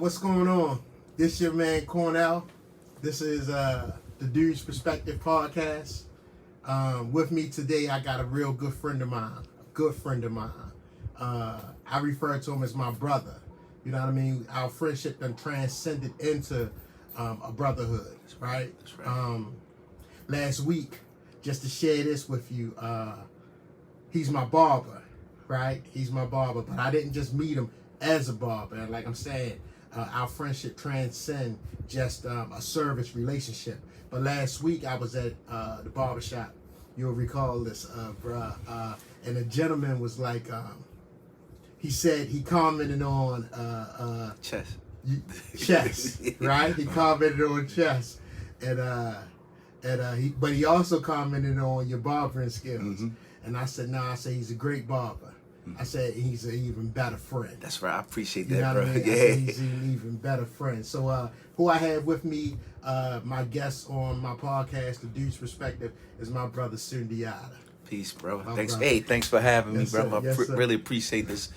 What's going on? This your man Cornell. This is the Dews Perspective podcast. With me today, I got a real good friend of mine. I refer to him as my brother. You know what I mean? Our friendship then transcended into a brotherhood, right? That's right. Last week, just to share this with you, he's my barber, right? He's my barber, but I didn't just meet him as a barber. Like I'm saying, our friendship transcends just a service relationship. But last week, I was at the barbershop. You'll recall this, bruh. And a gentleman was like, he said he commented on Chess. Chess, right? He commented on chess, but he also commented on your barbering skills. Mm-hmm. And I said, I said he's a great barber. I said he's an even better friend. That's right. I appreciate that, You know bro. what I mean? Yeah. I said he's an even better friend. So who I have with me, my guest on my podcast, The Dews Perspective, is my brother Sundiata. Peace, bro. My Thanks. brother. Hey, thanks for having Yes, me, bro. sir. Yes, sir. Really appreciate this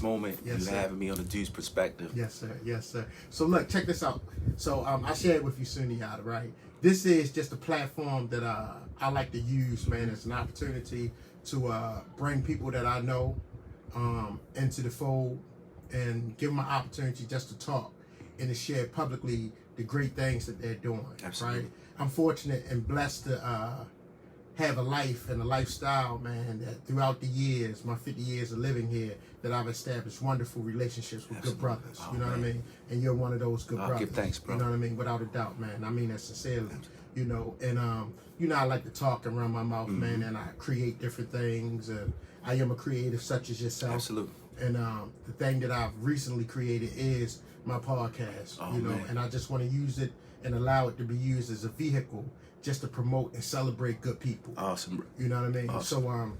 moment. Yes, you sir. having me on the Dews Perspective. Yes, sir. Yes, sir. So look, check this out. So I shared with you Sundiata, right? This is just a platform that I like to use, man, as an opportunity to bring people that I know into the fold and give them an opportunity just to talk and to share publicly the great things that they're doing. Absolutely. Right? I'm fortunate and blessed to have a life and a lifestyle, man, that throughout the years, my 50 years of living here, that I've established wonderful relationships with good brothers. Oh, you know what I man. mean? And you're one of those good brothers. Give thanks, bro. You know what I mean? Without a doubt, man. I mean that sincerely. You know, and you know, I like to talk and run my mouth, man, and I create different things, and I am a creative such as yourself. Absolutely. And the thing that I've recently created is my podcast, Oh, you know, man. and I just want to use it and allow it to be used as a vehicle just to promote and celebrate good people. Awesome, bro. You know what I mean? Awesome.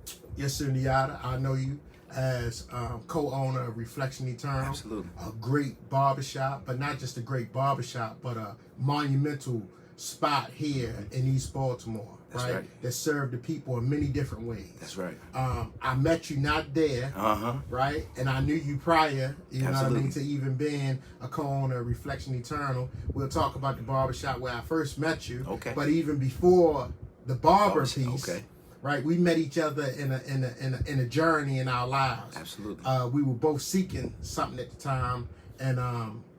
So, yes, Sundiata, I know you as co-owner of Reflection Eternal. Absolutely. A great barbershop, but not just a great barbershop, but a monumental spot here in East Baltimore, That's right. That serve the people in many different ways. That's right. I met you not there, right? And I knew you prior, you know what I mean, to even being a co-owner of Reflection Eternal. We'll talk about the barbershop where I first met you. Okay. But even before the barber piece, okay. right? We met each other in a journey in our lives. Absolutely. We were both seeking something at the time, and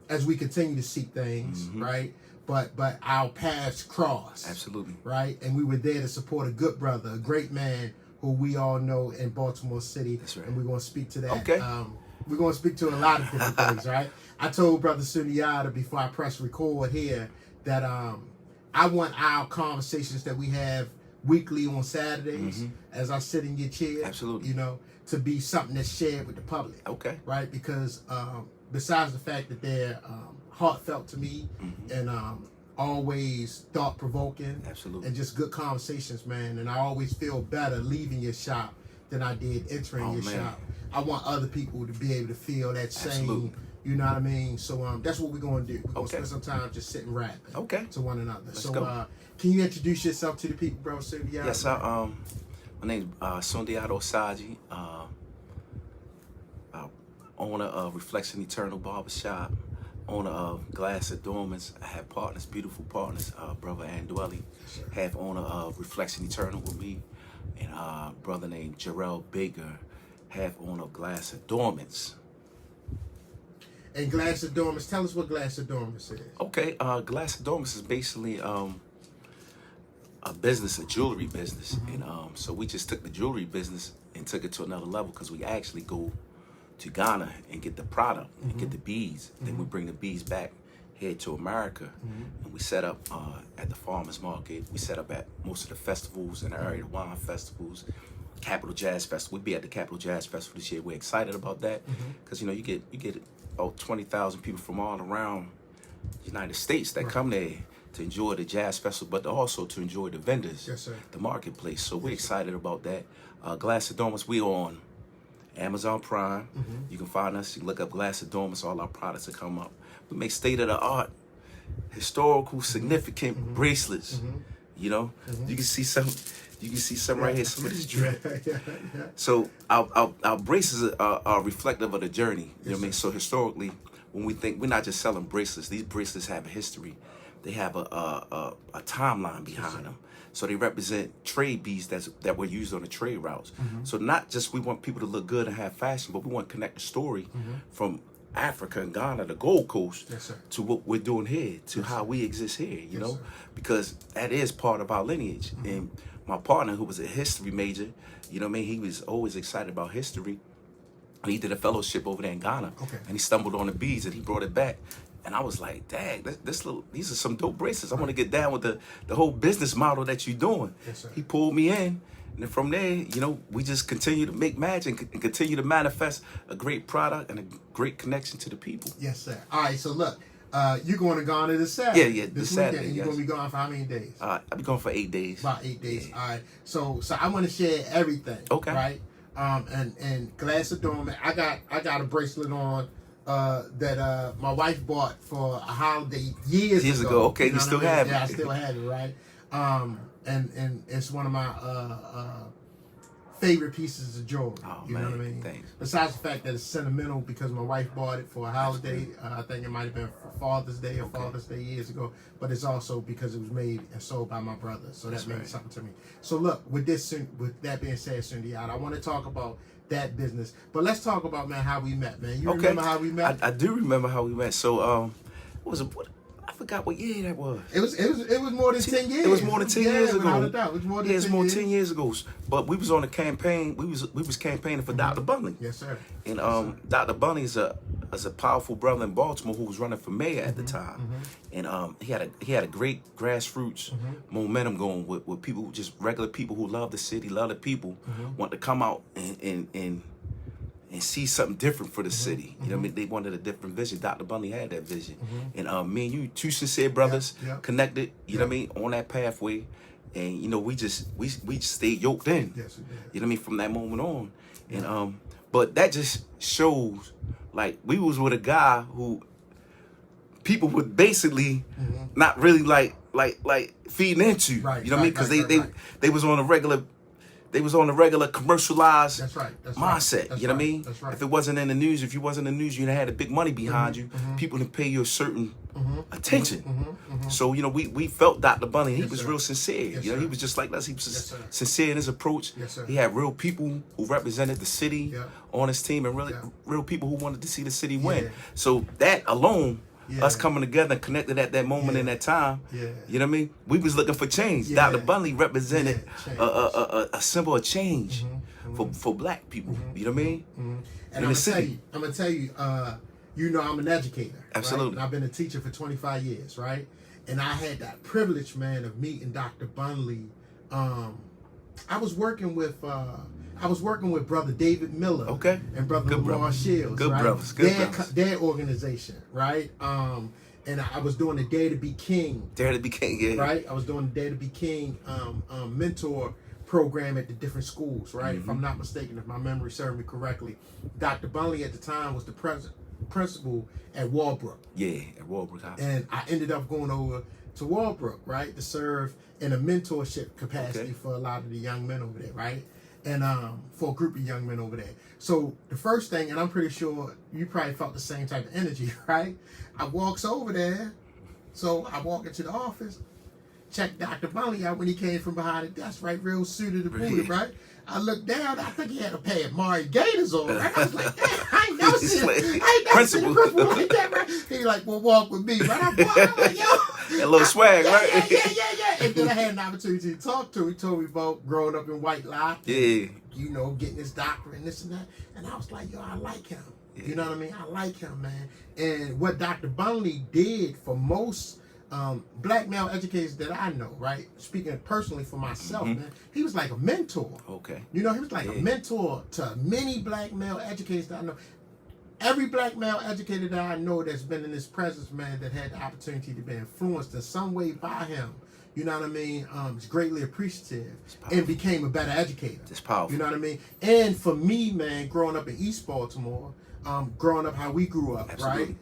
as we continue to seek things, right? But our paths crossed. Absolutely. Right? And we were there to support a good brother, a great man who we all know in Baltimore City. That's right. And we're going to speak to that. Okay. We're going to speak to a lot of different things, right? I told Brother Sundiata before I press record here that I want our conversations that we have weekly on Saturdays as I sit in your chair. Absolutely. You know, to be something that's shared with the public. Okay. Right? Because besides the fact that they're heartfelt to me and always thought-provoking. Absolutely. And just good conversations, man. And I always feel better leaving your shop than I did entering your shop. I want other people to be able to feel that same, you know what I mean? So that's what we're going to do. We're going to spend some time just sitting rapping to one another. Let's go. Can you introduce yourself to the people, bro? Sundiata? Yes, sir. My name's Sundiata Osaji, owner of Reflection Eternal Barbershop, owner of Glass Adornments. I have partners, beautiful partners, brother Andwelli, half owner of Reflection Eternal with me, and brother named Jarrell Baker, half owner of Glass Adornments. And Glass Adornments, tell us what Glass Adornments is. Okay, Glass Adornments is basically a business, a jewelry business, and so we just took the jewelry business and took it to another level because we actually go to Ghana and get the product and get the beads. Then we bring the beads back here to America, and we set up at the farmers market. We set up at most of the festivals in the area, the wine festivals, Capital Jazz Festival. We'll be at the Capital Jazz Festival this year. We're excited about that because you know you get about 20,000 people from all around the United States that come there to enjoy the jazz festival, but also to enjoy the vendors, the marketplace. So we're excited about that. Glass Adornments, we on Amazon Prime. You can find us. You can look up Glass Adornments. All our products will come up. We make state-of-the-art, historical, significant bracelets. You know, you can see some. You can see some right here. Some of this drip. So our bracelets are reflective of the journey. You know what I mean? So historically, when we think we're not just selling bracelets. These bracelets have a history. They have a timeline behind them. So they represent trade beads that were used on the trade routes. So not just we want people to look good and have fashion, but we want to connect the story from Africa and Ghana, the Gold Coast, to what we're doing here, to how we exist here, you know, because that is part of our lineage. And my partner, who was a history major, you know what I mean, he was always excited about history. And he did a fellowship over there in Ghana, and he stumbled on the beads and he brought it back. And I was like, dang, these are some dope bracelets. I want to get down with the whole business model that you're doing. He pulled me in. And then from there, you know, we just continue to make magic and continue to manifest a great product and a great connection to the people. Yes, sir. All right, so look, you're going to Ghana this Saturday. Yeah, this Saturday. Weekend. You're going to be gone for how many days? I'll be gone for 8 days. About 8 days. Yeah. All right. So I want to share everything. Okay. Right. And Glass of Dormant. I got a bracelet on that my wife bought for a holiday years ago. Okay, you still have it. Yeah, I still have it, right? And it's one of my favorite pieces of jewelry. Oh, you know what I mean? Thanks. Besides the fact that it's sentimental because my wife bought it for a holiday. I think it might have been for Father's Day or Father's Day years ago. But it's also because it was made and sold by my brother. So that means something to me. So look, with that being said, Sundiata, I want to talk about that business. But let's talk about, man, how we met, man. You remember how we met? I do remember how we met. So I forgot what year that was. It was more than 10 years. It was more than 10 years ago. Without a doubt. It was more than 10 years ago. But we was on a campaign. We was campaigning for Dr. Bunley. Yes, sir. And Dr. Bunley is a powerful brother in Baltimore who was running for mayor at the time. And he had a great grassroots momentum going with people, just regular people who love the city, love the people, want to come out and see something different for the city. You know what I mean? They wanted a different vision. Dr. Bunley had that vision. And me and you, two sincere brothers, connected, you know what I mean, on that pathway. And, you know, we just stayed yoked in. Yes, we did. You know what I mean? From that moment on. And but that just shows, like, we was with a guy who people would basically not really like feeding into. Right, you know what I mean? Because they was on a regular. They was on a regular commercialized mindset. You know what I mean? That's right. If it wasn't in the news, if you wasn't in the news, you had a big money behind you. People didn't pay you a certain attention. So, you know, we felt Dr. Bunley. He was real sincere. You know, he was just like us. He was sincere in his approach. He had real people who represented the city on his team, and real people who wanted to see the city win. So that alone, us coming together and connected at that moment in that time, you know what I mean? We was looking for change. Dr. Bunley represented a symbol of change for black people. You know what I mean? And I'm gonna tell you, you know, I'm an educator. Absolutely. Right? And I've been a teacher for 25 years, right? And I had that privilege, man, of meeting Dr. Bunley. I was working with Brother David Miller, and Brother Lamar Shields, good brothers, their organization, right? And I was doing the Dare to Be King. Dare to Be King, yeah. Right? I was doing the Dare to Be King mentor program at the different schools, right? If I'm not mistaken, if my memory serves me correctly. Dr. Bunley at the time was the principal at Walbrook. Yeah, at Walbrook High School. And I ended up going over to Walbrook, right, to serve in a mentorship capacity for a lot of the young men over there, right? And for a group of young men over there. So the first thing, and I'm pretty sure you probably felt the same type of energy, right? I walks over there, so I walk into the office, check Dr. Bunley out when he came from behind the desk, right? Real suited and booted, right? I looked down, I think he had a pair of Mari Gators on, right? I was like, damn, I ain't never seen the principal like that, right? He like, well, walk with me, right? I'm like, yo. A little swag, right? Yeah. And then I had an opportunity to talk to him. He told me about growing up in White Lock. Yeah. You know, getting his doctorate and this and that. And I was like, yo, I like him. Yeah. You know what I mean? I like him, man. And what Dr. Bunley did for most black male educators that I know, right? Speaking personally for myself, man, he was like a mentor. Okay. You know, he was like a mentor to many black male educators that I know. Every black male educator that I know that's been in his presence, man, that had the opportunity to be influenced in some way by him, you know what I mean, is greatly appreciative and became a better educator. It's powerful. You know what I mean? And for me, man, growing up in East Baltimore, growing up how we grew up, right?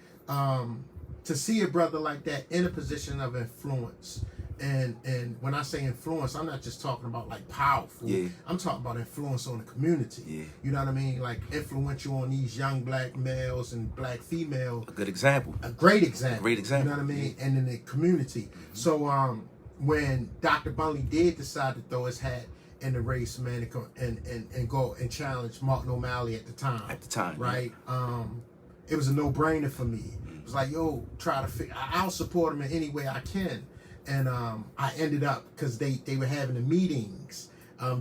To see a brother like that in a position of influence And when I say influence, I'm not just talking about like powerful. Yeah. I'm talking about influence on the community. Yeah. You know what I mean? Like influential on these young black males and black females. A good example. A great example. A great example. You know what I mean? And in the community. So when Dr. Bunley did decide to throw his hat in the race, man, and go and challenge Martin O'Malley at the time. At the time, right? It was a no-brainer for me. It was like, yo, try to figure. I'll support him in any way I can. And I ended up, because they were having the meetings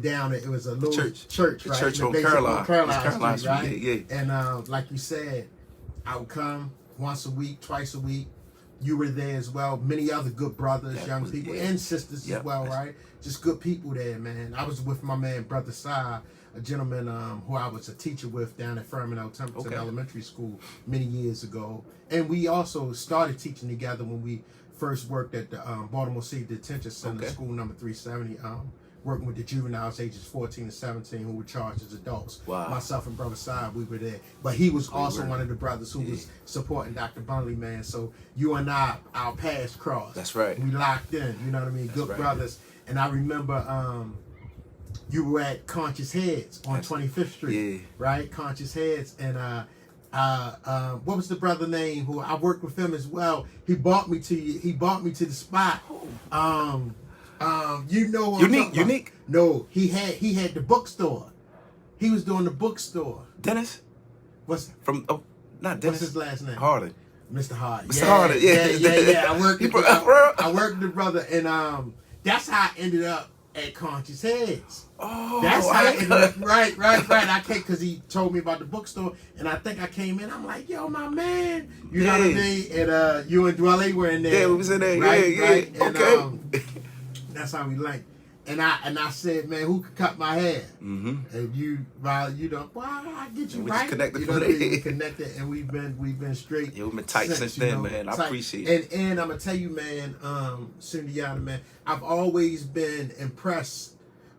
down at, it was a little church, the right? church In on the basement on Caroline Street, right? Yeah. And like you said, I would come once a week, twice a week. You were there as well. Many other good brothers, young people, and sisters as well, right? Just good people there, man. I was with my man, Brother Sai, a gentleman who I was a teacher with down at Fermanagh Templeton Elementary School many years ago. And we also started teaching together when we first worked at the Baltimore City Detention Center, school number 370, working with the juveniles ages 14 and 17 who were charged as adults. Wow. Myself and Brother Side, we were there. But he was also one of the brothers who was supporting Dr. Bunley, man. So you and I, our paths crossed. That's right. We locked in, you know what I mean? Good brothers. And I remember you were at Conscious Heads on 25th Street, right? Conscious Heads. And what was the brother name who I worked with him as well? He brought me to you. He brought me to the spot. You know what Unique? No, he had the bookstore. He was doing the bookstore. Dennis? What's not Dennis. What's his last name? Harden. Mr. Harden. Mr. Harden, yeah. I worked with the brother, and that's how I ended up at Conscious Heads. Oh, that's how I ended up. Right. I came because he told me about the bookstore, and I think I came in. I'm like, yo, my man, you know what I mean? And you and Dwelle were in there. Yeah, we was in there. Right. And, okay. That's how we linked. And I said, man, who could cut my hair? Mm-hmm. And you know, well, I get you we right. Just connected, you know what I mean? We connected, and we've been straight. Yeah, we've been tight since then, man. I appreciate it. And I'm gonna tell you, man, Sundiata, man, I've always been impressed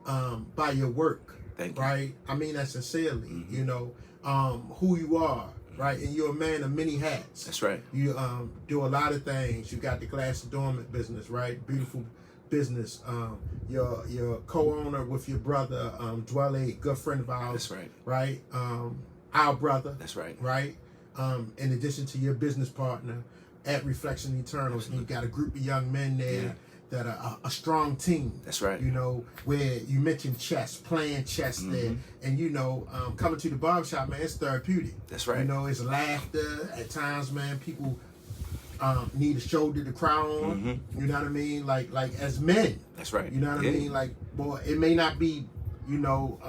by your work. Thank you. Right? I mean that sincerely. Mm-hmm. You know, who you are. Right, and you're a man of many hats. That's right. You do a lot of things. You got the glass adornment business, right? Beautiful business. You're co-owner with your brother, Dwelle, good friend of ours. That's right. Right? Our brother. That's right. Right? In addition to your business partner at Reflection Eternals, and you got a group of young men there that are a strong team. That's right. You know, where you mentioned chess, playing chess there, and you know, coming to the barbershop, man, it's therapeutic. That's right. You know, it's laughter at times, man. People need a shoulder to cry on. You know what I mean? Like as men. That's right. You know what I mean? Like, boy, it may not be, you know,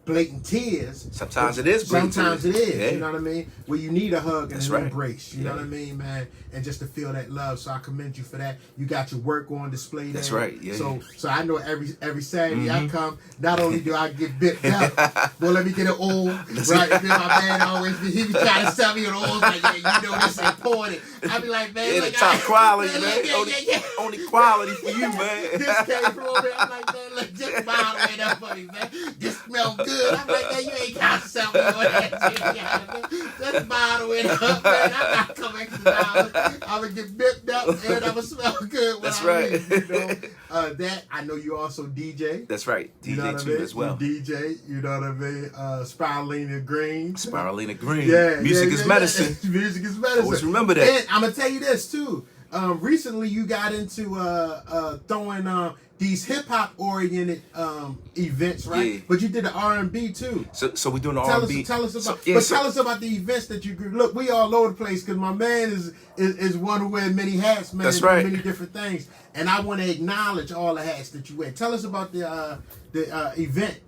blatant tears. Sometimes it is blatant Sometimes tears. it is. Yeah. You know what I mean? Where you need a hug and an embrace. You know Yeah. what I mean, man? And just to feel that love. So I commend you for that. You got your work on display there. That's right. Yeah. So I know every Saturday I come, not only do I get bit up, well, let me get an oil. Right? Then my man always he be trying to sell me an oil. Like, yeah, you know this important. I be like, man, the top quality, man. Yeah. Only quality for you, man. This came from over there. I'm like, man, look, just bottle it up for me, man. This smells good. I'm like, man, you ain't got to sell me all that shit. Yeah, just bottle it up, man. I'm not coming to $2. I'm going to get bipped up and I'm going to smell good when That's I right. leave, you know? That, I know you also DJ. That's right. DJ you know too as well. You DJ, you know what I mean? Spirulina Green. Spirulina Green. Yeah. Music is medicine. Music is medicine. Always remember that. And I'm going to tell you this too. Recently you got into throwing these hip hop oriented events, right? Yeah. But you did the R&B too. So we're doing the R&B. Tell us about. Tell us about the events that you grew. Look, we all over the place because my man is one who wears many hats, man. That's right. Many different things, and I want to acknowledge all the hats that you wear. Tell us about the event,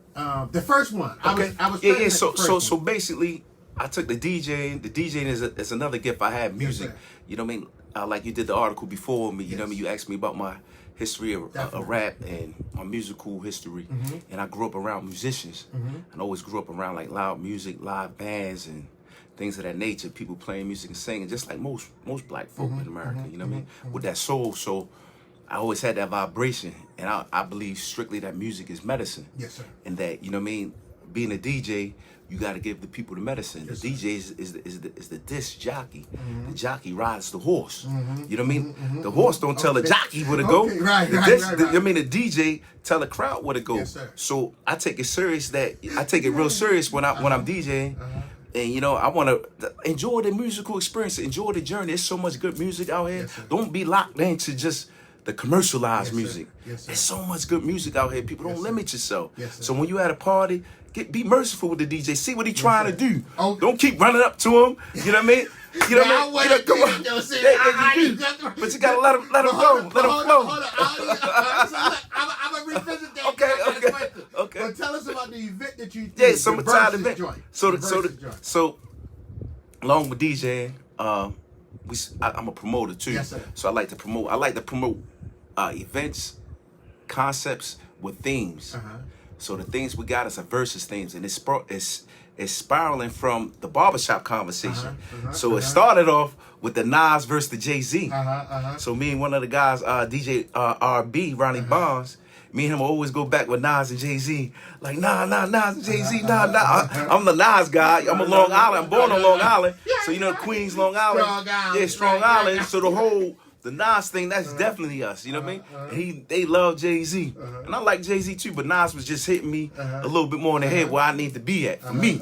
the first one. Okay. I was yeah. So basically, I took the DJing. The DJing is another gift I have. Music. Yes, you know what I mean? Like you did the article before me. You know what I mean? You asked me about my history of rap and my musical history, and I grew up around musicians, and always grew up around like loud music, live bands, and things of that nature. People playing music and singing, just like most black folk in America. You know what I mean? With that soul. So I always had that vibration, and I believe strictly that music is medicine. Yes, sir. And that, you know what I mean, being a DJ, you got to give the people the medicine. Yes, the DJ is the disc jockey. The jockey rides the horse. You know what I mean? The horse don't tell the jockey where to go. Right. I mean, the DJ tell the crowd where to go. Yes, sir. So I take it serious. I take it real serious when I'm DJing. And you know, I want to enjoy the musical experience, enjoy the journey. There's so much good music out here. Yes, Don't be locked into just the commercialized music. Yes, sir. There's so much good music out here. People don't limit yourself. Yes, sir. So when you at a party, be merciful with the DJ. See what he trying to do. Oh. Don't keep running up to him. You know what I mean? You know what I mean? Come on. But you gotta let him go. Let him flow. I'm gonna revisit that. Okay. But tell us about the event that you did. Yeah, summertime event. Joint. So along with DJing, I'm a promoter too. Yes, sir. So I like to promote events, concepts with themes. So the things we got is a versus themes, and it's spiraling from the barbershop conversation. So it started off with the Nas versus the Jay-Z. So me and one of the guys, DJ RB, Ronnie Bonds, me and him will always go back with Nas and Jay-Z. Like, Nas and Jay-Z, nah. I'm the Nas guy. I'm a Long Island. I'm born on Long Island. So, you know, Queens, Long Island. Strong Island. So the Nas thing, that's definitely us. You know what I mean? They love Jay-Z. And I like Jay-Z too, but Nas was just hitting me a little bit more in the head where I need to be at for me.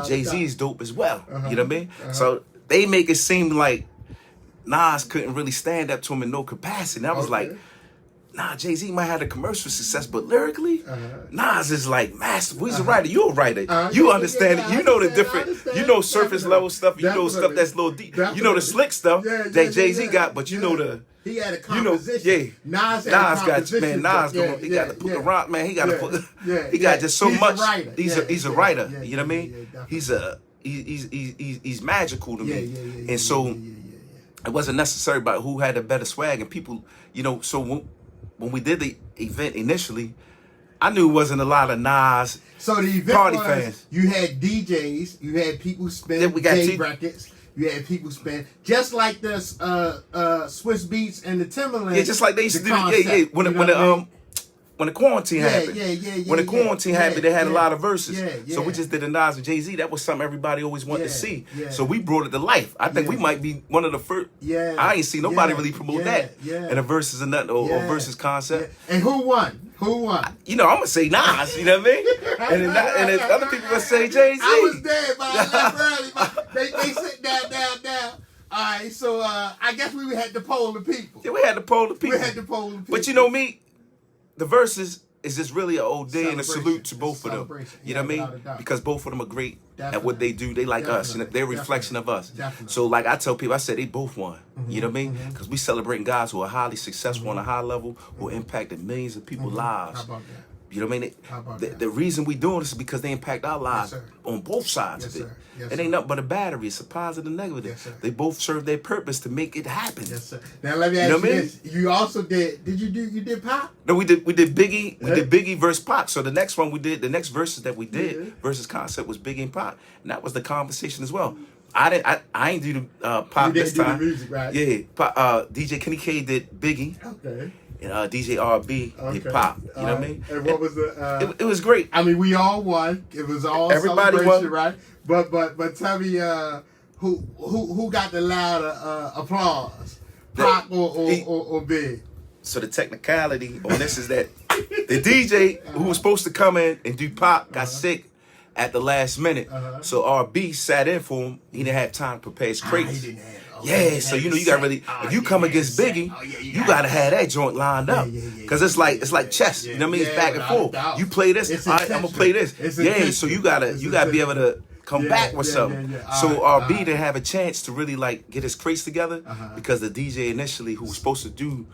Jay-Z is dope as well. You know what I mean? So they make it seem like Nas couldn't really stand up to him in no capacity. And I was like, nah, Jay-Z might have the commercial success, but lyrically, Nas is like masterful. He's a writer. You're a writer. You understand it. You know the different, you know surface level stuff. You know stuff that's a little deep. You know the slick stuff that Jay-Z got, but you know the, he had a composition. Nas got, man, he got to put the rock, man. He got to put, he got just so much. He's a writer. You know what I mean? He's magical to me. And so it wasn't necessary about who had the better swag, and people, you know, so when we did the event initially, I knew it wasn't a lot of Nas so the event party was, fans. You had DJs, you had people spin J records, you had people spin just like the Swiss Beats and the Timberland. Yeah, just like they used to do. When the quarantine happened. When the quarantine happened, they had a lot of verses. So we just did the Nas and Jay-Z. That was something everybody always wanted to see. So we brought it to life. I think we might be one of the first. I ain't seen nobody really promote that in a versus or nothing or versus concept. And who won? You know, I'm gonna say Nas. You know what I mean? And then other people gonna say Jay-Z. I was there, but I left early. They sit down. All right, so I guess we had to poll the people. Yeah, we had to poll the people. But you know me. The verses is just really an old day and a salute to both of them. You know what I mean? Because both of them are great at what they do. They like us. And they're a reflection of us. So like I tell people, I said they both won. You know what I mean? Because we celebrating guys who are highly successful on a high level, who impacted millions of people's lives. How about that? You know what I mean? The reason we doing this is because they impact our lives on both sides of it. It ain't nothing but a battery. It's a positive and negative. They both serve their purpose to make it happen. Yes, sir. Now let me ask you this. You also did you did Pop? No, we did Biggie. We did Biggie versus Pop. So the next verses that we did versus concept was Biggie and Pop. And that was the conversation as well. I ain't do the Pop this time. You didn't do the music, right? Yeah. DJ Kenny K did Biggie. Okay. And DJ RB did Pop. You know what I mean? And what was the? It was great. I mean, we all won. It was all everybody celebration, won, right? But tell me, who got the louder applause? Pop or Big? So the technicality on this is that the DJ who was supposed to come in and do Pop got sick at the last minute. So RB sat in for him. He didn't have time to prepare his crates. So you know you got really if you come against Biggie, you gotta have that joint lined up because it's like chess. You know what I mean? It's back and forth. You play this, I'm gonna play this. So you gotta be able to come back with something. So RB didn't have a chance to really like get his crates together because the DJ initially who was supposed to do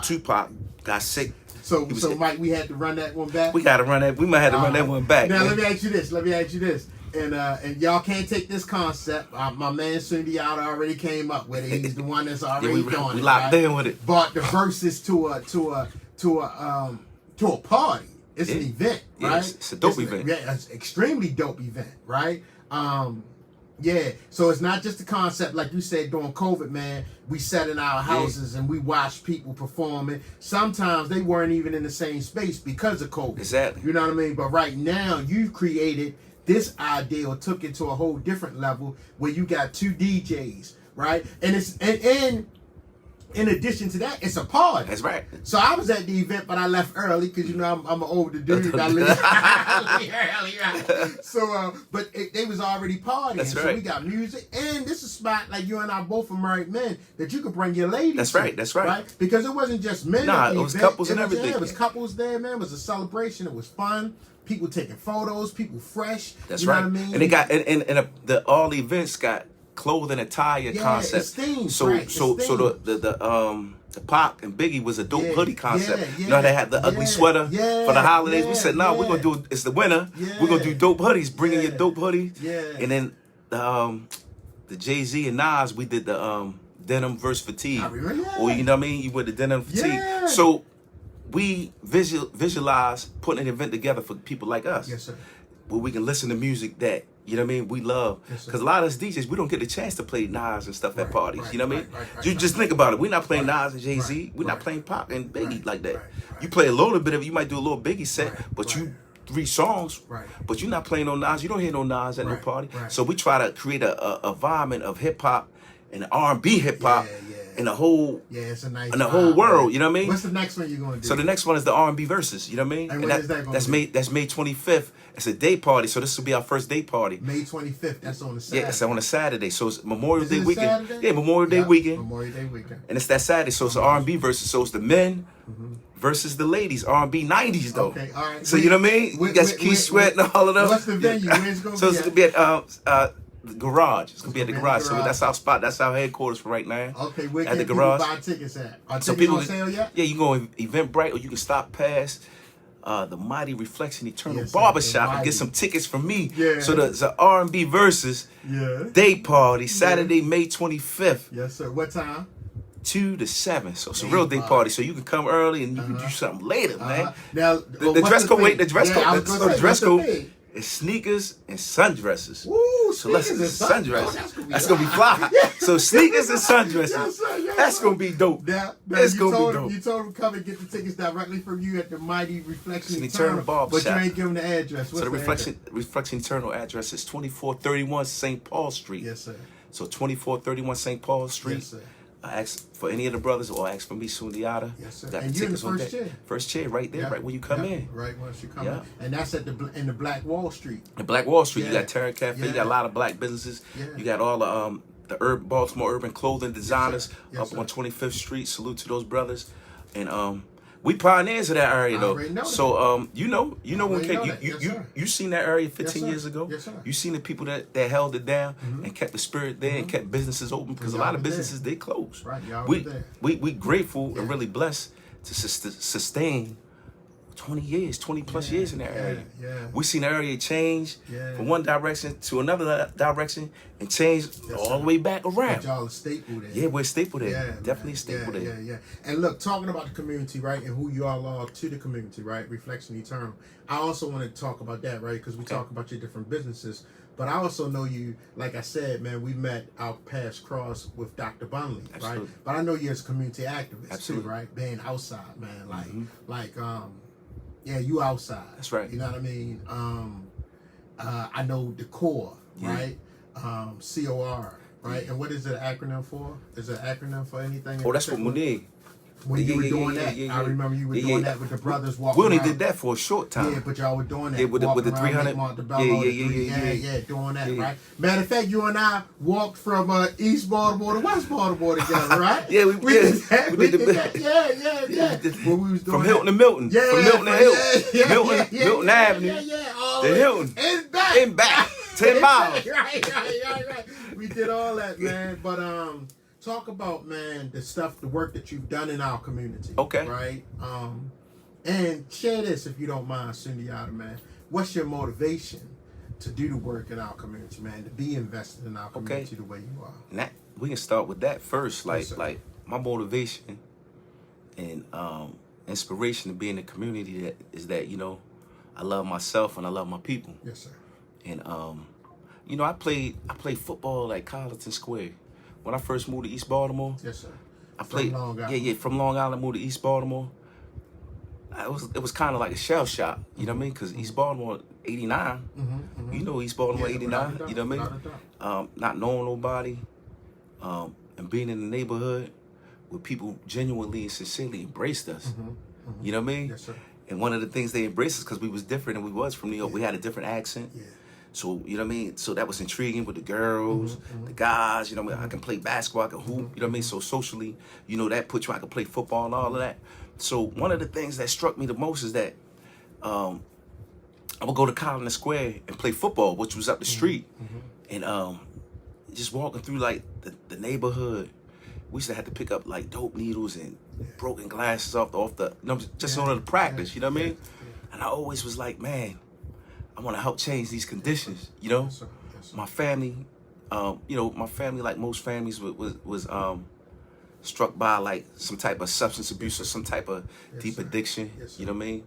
Tupac got sick. So Mike, we had to run that one back. We gotta run that. We might have to run that one back. Now let me ask you this. And y'all can't take this concept. My man Sundiata already came up with it. He's the one that's already doing it. We locked in with it. But the verses to a party. It's an event, right? It's a dope event. Yeah, it's an extremely dope event, right? So it's not just a concept like you said during COVID, man. We sat in our houses and we watched people performing. Sometimes they weren't even in the same space because of COVID. Exactly. You know what I mean? But right now, you've created this idea or took it to a whole different level where you got 2 DJs, right? And it's and in addition to that, it's a party. That's right. So I was at the event, but I left early because you know I'm an older dude. I leave early, right? So, they was already partying. That's right. So we got music, and this is a spot like you and I both are married men that you could bring your ladies. That's to, right. That's right. Because it wasn't just men. Nah, at the it was event. couples and everything. Yeah, it was couples there, man. It was a celebration. It was fun. People taking photos. People fresh. That's you know right. what I mean? And they got and all the events got clothing attire concept. It's themed, so right, so it's so themed. the Pac and Biggie was a dope hoodie concept. Yeah, You know, they had the ugly sweater for the holidays. We said, we're gonna do it's the winter. We're gonna do dope hoodies. Bring in your dope hoodies. Yeah. And then the Jay-Z and Nas, we did the denim versus fatigue. I remember that. Or you know what I mean? You went the denim fatigue. Yeah. So we visualize putting an event together for people like us. Yes, sir. Where we can listen to music that, you know what I mean, we love. Yes, Because a lot of us DJs, we don't get the chance to play Nas and stuff at Right, parties. right, you know what I mean? right, You just think about it. We're not playing Right, Nas and Jay-Z. right, We're not right, playing Pop and Biggie right, like that. right, right. You play a little bit of it. You might do a little Biggie set, Right, but right. you 3 songs. Right. But you're not playing no Nas. You don't hear no Nas at no Right, party. right. So we try to create a environment of hip hop and R&B hip hop in the whole it's a nice in the whole world. man. You know what I mean? What's the next one you're gonna do? So the next one is the R&B verses. You know what I mean? And when is that gonna that's be? May 25th. It's a day party. So this will be our first day party. May 25th. That's on the Saturday. Yeah, it's on a Saturday. So it's Memorial Is it Day a weekend. Saturday? Yeah, Memorial Day weekend. Memorial Day weekend. And it's that Saturday. So it's an R&B versus. So it's the men versus the ladies. R&B 90s though. Okay, all right. So you know what I mean? You got Keith Sweat and all of them. What's the venue? Where's it gonna So be? it's gonna be at the garage. It's gonna be at the gonna be at garage. the So garage. that's our spot. That's our headquarters for right now. Okay, where at can the people garage. buy tickets at? Are So tickets people on sale yet? Yeah, you go on Eventbrite or you can stop past the Mighty Reflection Eternal Yes, sir, Barbershop the and get Mighty. some tickets from me. Yeah. So the R&B versus Yeah. day party Saturday, May 25th, Yes, sir. What time? 2 to 7. So it's a Day real day party. party. So you can come early and you can do something later, man. Now, The dress code. Wait, the dress code. I was gonna say, The dress what's the code thing? is sneakers and sundresses. Woo, So let's sneakers and sundresses. Oh, That's gonna be fly. So sneakers and sundresses. Yes, sir, yes, That's sir. gonna be dope. Now It's you gonna told be him, dope. you told him come and get the tickets directly from you at the Mighty Reflection It's an Eternal, Eternal Barber but Shop. you ain't giving the address. So What's the address? Reflection Eternal address is 2431 St. Paul Street. Yes, sir. So 2431 St. Paul Street. Yes, sir. Ask for any of the brothers or ask for me, Sundiata. Yes, sir. Got and the you're in the tickets on first deck. chair. First chair right there, Yeah. right when you come Yeah. in. Right once you come Yeah. in. And that's at in the Black Wall Street. In Black Wall Street, you Yeah. got Terra Cafe, you Yeah. got a lot of black businesses. Yeah. You got all the Baltimore urban clothing designers Yes, up sir. on 25th Street. Salute to those brothers. And we pioneers of that area though. already know So you know when already know that. you Yes, you sir. you seen that area 15 sir. years ago. Yes, sir. You seen the people that held it down and kept the spirit there and kept businesses open because a y'all lot of was there. businesses they closed. Right, y'all we, was there. we grateful and really blessed to sustain 20 years, 20 plus years in that area. yeah. We seen the area change Yeah. from one direction to another direction and change all sir. the way back But around. y'all a staple there. Yeah, we're a staple there. Yeah, Definitely man. a staple yeah, there. Yeah. And look, talking about the community, right, and who you all are to the community, right, Reflection Eternal. I also want to talk about that, right, because we talk about your different businesses. But I also know you, like I said, man, we met our paths cross with Dr. Bunley, right? Absolutely. But I know you as a community activist Absolutely. too, right? Being outside, man, yeah, you outside. That's right. You know what I mean? I know the core, Yeah. right? COR, right? And what is it an acronym for? Is it an acronym for anything? in Oh, that's what particular? Munir. When you were doing yeah, that, yeah, I yeah. remember you were Yeah, doing yeah. that with the brothers walking We only around. did that for a short time. Yeah, but y'all were doing that. Yeah, with the walking around 300. Lake Montebello, Yeah, the yeah, three- yeah. doing that, Yeah. right? Matter of fact, you and I walked from East Baltimore to West Baltimore together, right? Yeah, we did did. that. We We did did the- that. Yeah. When we was doing From Hilton that. to Milton. Yeah, From Milton to Hilton. yeah, Milton Avenue. Yeah. All to the way Hilton. And back. And back. 10 miles. Right. We did all that, man. But talk about, man, the work that you've done in our community. Okay. Right. And share this if you don't mind, Sundiata, man. What's your motivation to do the work in our community, man? To be invested in our community the way you are. And that, we can start with that first. Yes, sir. Like my motivation and inspiration to be in the community is that, you know, I love myself and I love my people. Yes, sir. And you know, I played football at Colleton Square. When I first moved to East Baltimore, Yes, sir. I played Long Island. from Long Island, moved to East Baltimore. it was kind of like a shell shock, you know what I mean? Because East Baltimore, 89, you know East Baltimore, 89, you know what I mean? Not knowing nobody, and being in the neighborhood where people genuinely and sincerely embraced us, you know what I mean? Yes, sir. And one of the things they embraced us because we was different and we was from New York. We had a different accent. Yeah. So, you know what I mean? So that was intriguing with the girls, the guys, you know what I mean? I can play basketball, I can hoop, you know what I mean? So socially, you know, that put you, I can play football and all of that. So one of the things that struck me the most is that I would go to Colony Square and play football, which was up the street. And just walking through like the neighborhood, we used to have to pick up like dope needles and broken glasses off the you know, just on the practice, you know what I mean? And I always was like, man, I want to help change these conditions, you know? Yes, sir. Yes, sir. My family, you know, my family, like most families, was struck by like some type of substance abuse or some type of deep addiction, you know what I mean?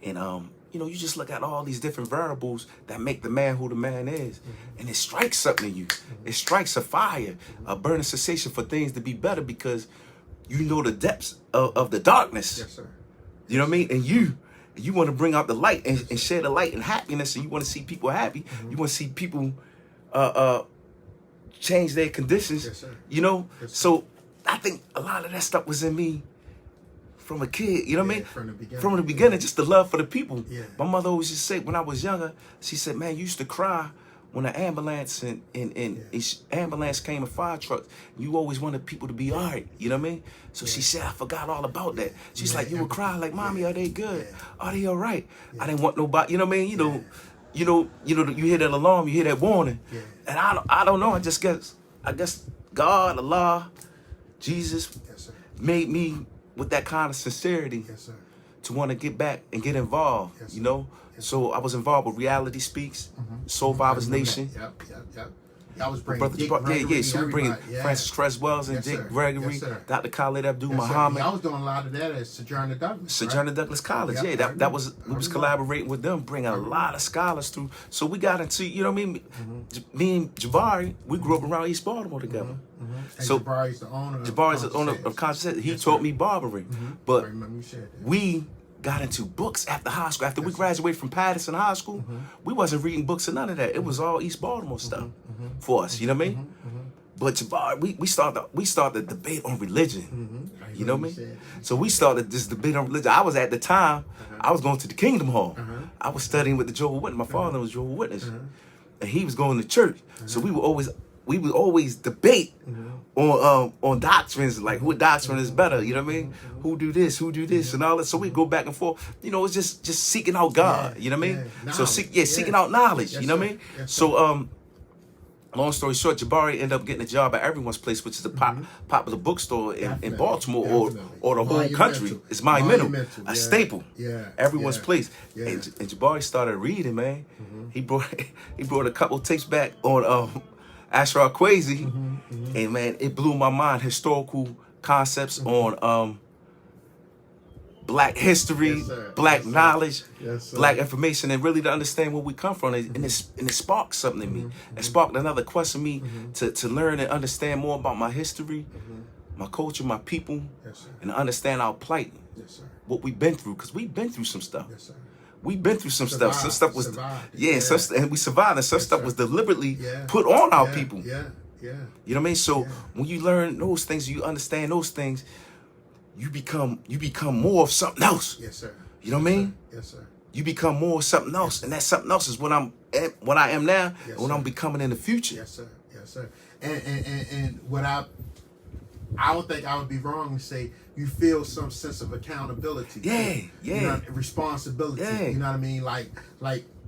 And you know, you just look at all these different variables that make the man who the man is, and it strikes something in you. It strikes a fire, a burning sensation for things to be better because you know the depths of the darkness. Yes, sir. You know what I mean? And you want to bring out the light and share the light and happiness, and you want to see people happy. You want to see people change their conditions. Yes, sir. You know? Yes, sir. So I think a lot of that stuff was in me from a kid, you know what I mean? From the beginning, just the love for the people. Yeah. My mother always just said, when I was younger, she said, man, you used to cry when an ambulance and ambulance came and fire trucks. You always wanted people to be all right, you know what I mean? So she said, I forgot all about that. She's like, you would cry like, mommy, are they good? Are they all right? I didn't want nobody, you know what I mean? You hear that alarm, you hear that warning. And I don't know, I guess God, Allah, Jesus made me with that kind of sincerity to want to get back and get involved, you know? So I was involved with Reality Speaks, Soul Vibers Nation. Yep. I was bringing Brother Dick Jabbar, Gregory, so we bringing Francis Creswells and Dick Gregory, Dr. Khalid Abdul Muhammad. I was doing a lot of that at Sojourner Douglas. Sojourner Douglas College, we was collaborating with them, bringing a lot of scholars through. So we got into, you know what I mean? Me and Jabari, we grew up around East Baltimore together. So Jabari's the owner. Jabari's the owner of Conscious. He taught me barbering, but we got into books after high school. After we graduated from Patterson High School, we wasn't reading books or none of that. It was all East Baltimore stuff for us, you know what I mean? But Jabari, we started the debate on religion, you know what I mean? So we started this debate on religion. I was at the time, I was going to the Kingdom Hall. I was studying with the Jehovah's Witness. My father was Jehovah's Witness, and he was going to church. So we would always debate on doctrines, like who doctrine is better, you know what I mean? Who do this, and all that. So we go back and forth. You know, it's just seeking out God, you know what I mean? So seeking out knowledge, you know what I mean? So long story short, Jabari ended up getting a job at Everyone's Place, which is a popular bookstore in Baltimore or the whole country. It's monumental, a staple. Everyone's Place. And Jabari started reading, man. He brought a couple tapes back on Ashraf Kwesi, and man, it blew my mind. Historical concepts on Black history, Black knowledge, Black information, and really to understand where we come from. And it sparked something in me. It sparked another quest in me to learn and understand more about my history, my culture, my people, and to understand our plight, what we've been through, because we've been through some stuff. We've been through some stuff. Some stuff was, and we survived, and some stuff was deliberately put on our people. You know what I mean? So when you learn those things, you understand those things, you become more of something else. You know what I mean? You become more of something else, and that something else is what I am now, and what I'm becoming in the future. And what I don't think I would be wrong to say you feel some sense of accountability. You know, responsibility. You know what I mean? Like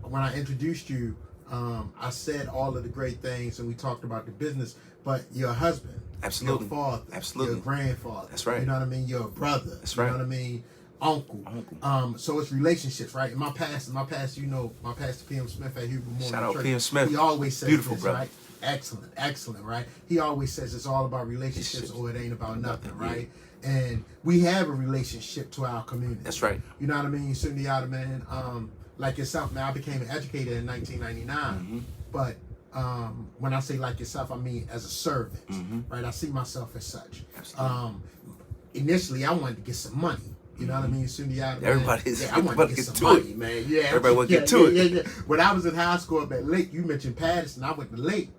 when I introduced you, I said all of the great things and we talked about the business, but your husband, Absolutely. your father, Absolutely. your grandfather. That's right. You know what I mean? Your brother. That's right. You know what I mean? Uncle. So it's relationships, right? In my past, you know, my pastor P.M. Smith at Huber Memorial Shout out Church, P.M. Smith. He always says Beautiful this, brother. right? Excellent, right? He always says it's all about relationships or it ain't about nothing, right? And we have a relationship to our community. That's right. You know what I mean? Sundiata, man. Like yourself, man, I became an educator in 1999. But when I say like yourself, I mean as a servant, right? I see myself as such. Initially, I wanted to get some money. You know what I mean? Sundiata. Everybody's I want to get some money, man. Yeah, everybody want to get to it. Yeah. When I was in high school up at Lake, you mentioned Patterson. I went to Lake.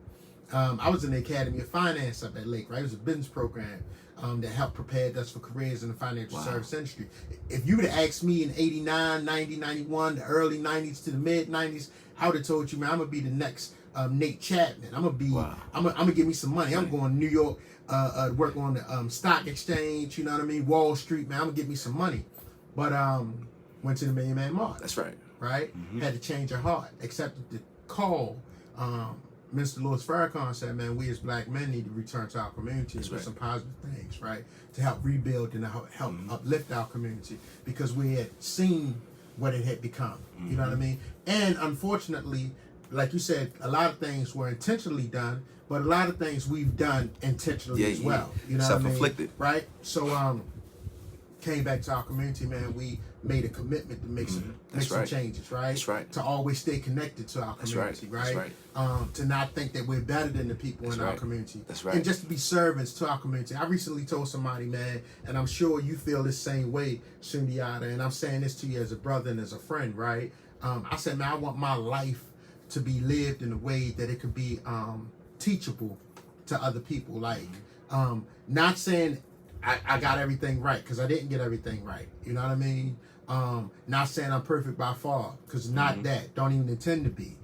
I was in the Academy of Finance up at Lake, right? It was a business program that helped prepare us for careers in the financial service industry. If you would have asked me in 89, 90, 91, the early 90s to the mid 90s, I would have told you, man, I'm going to be the next Nate Chapman. I'm gonna give me some money. I'm going to New York, work on the stock exchange, you know what I mean? Wall Street, man, I'm going to get me some money. But went to the Million Man March. That's right. Right? Had to change her heart. Accepted the call. Mr. Louis Farrakhan said, man, we as black men need to return to our community and do some positive things, right? To help rebuild and help uplift our community, because we had seen what it had become. You know what I mean? And unfortunately, like you said, a lot of things were intentionally done, but a lot of things we've done intentionally as well. You know what I mean? Self-inflicted. Right? So came back to our community, man. We made a commitment to make some changes, right? That's right. To always stay connected to our community, right? To not think that we're better than the people in our community. That's right. And just to be servants to our community. I recently told somebody, man, and I'm sure you feel the same way, Sundiata, and I'm saying this to you as a brother and as a friend, right? I said, man, I want my life to be lived in a way that it could be teachable to other people. Like, not saying I got everything right, because I didn't get everything right. You know what I mean? Not saying I'm perfect by far, because not that. Don't even intend to be.